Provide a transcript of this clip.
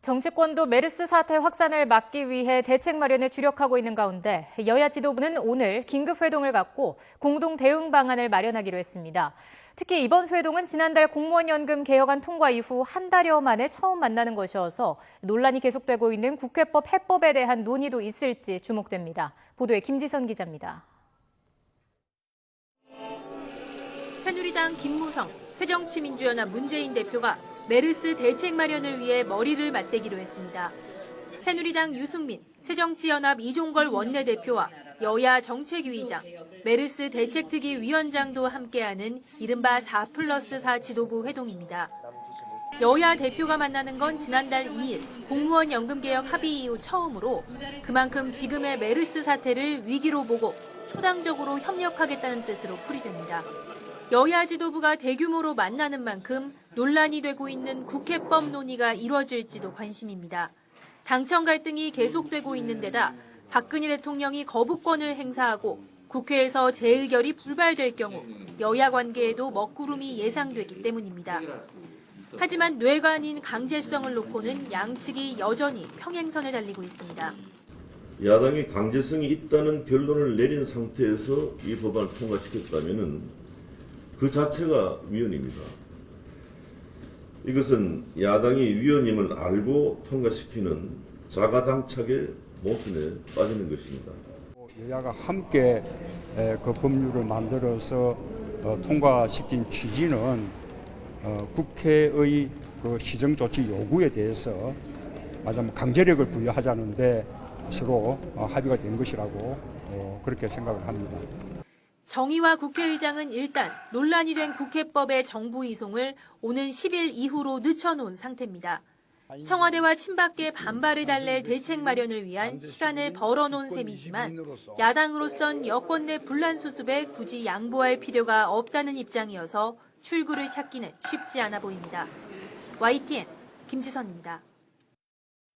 정치권도 메르스 사태 확산을 막기 위해 대책 마련에 주력하고 있는 가운데 여야 지도부는 오늘 긴급 회동을 갖고 공동 대응 방안을 마련하기로 했습니다. 특히 이번 회동은 지난달 공무원연금 개혁안 통과 이후 한 달여 만에 처음 만나는 것이어서 논란이 계속되고 있는 국회법 해법에 대한 논의도 있을지 주목됩니다. 보도에 김지선 기자입니다. 새누리당 김무성, 새정치민주연합 문재인 대표가 메르스 대책 마련을 위해 머리를 맞대기로 했습니다. 새누리당 유승민, 새정치연합 이종걸 원내대표와 여야 정책위의장, 메르스 대책특위 위원장도 함께하는 이른바 4+4 지도부 회동입니다. 여야 대표가 만나는 건 지난달 2일 공무원 연금개혁 합의 이후 처음으로 그만큼 지금의 메르스 사태를 위기로 보고 초당적으로 협력하겠다는 뜻으로 풀이됩니다. 여야 지도부가 대규모로 만나는 만큼 논란이 되고 있는 국회법 논의가 이뤄질지도 관심입니다. 당청 갈등이 계속되고 있는 데다 박근혜 대통령이 거부권을 행사하고 국회에서 재의결이 불발될 경우 여야 관계에도 먹구름이 예상되기 때문입니다. 하지만 뇌관인 강제성을 놓고는 양측이 여전히 평행선에 달리고 있습니다. 야당이 강제성이 있다는 결론을 내린 상태에서 이 법안을 통과시켰다면 그 자체가 위헌입니다. 이것은 야당이 위헌임을 알고 통과시키는 자가당착의 모순에 빠지는 것입니다. 여야가 함께 그 법률을 만들어서 통과시킨 취지는 국회의 그 시정조치 요구에 대해서 말하자면 강제력을 부여하자는데 서로 합의가 된 것이라고 그렇게 생각을 합니다. 정의와 국회의장은 일단 논란이 된 국회법의 정부 이송을 오는 10일 이후로 늦춰놓은 상태입니다. 청와대와 친박계 반발을 달랠 대책 마련을 위한 시간을 벌어놓은 셈이지만 야당으로선 여권 내 분란 수습에 굳이 양보할 필요가 없다는 입장이어서 출구를 찾기는 쉽지 않아 보입니다. YTN 김지선입니다.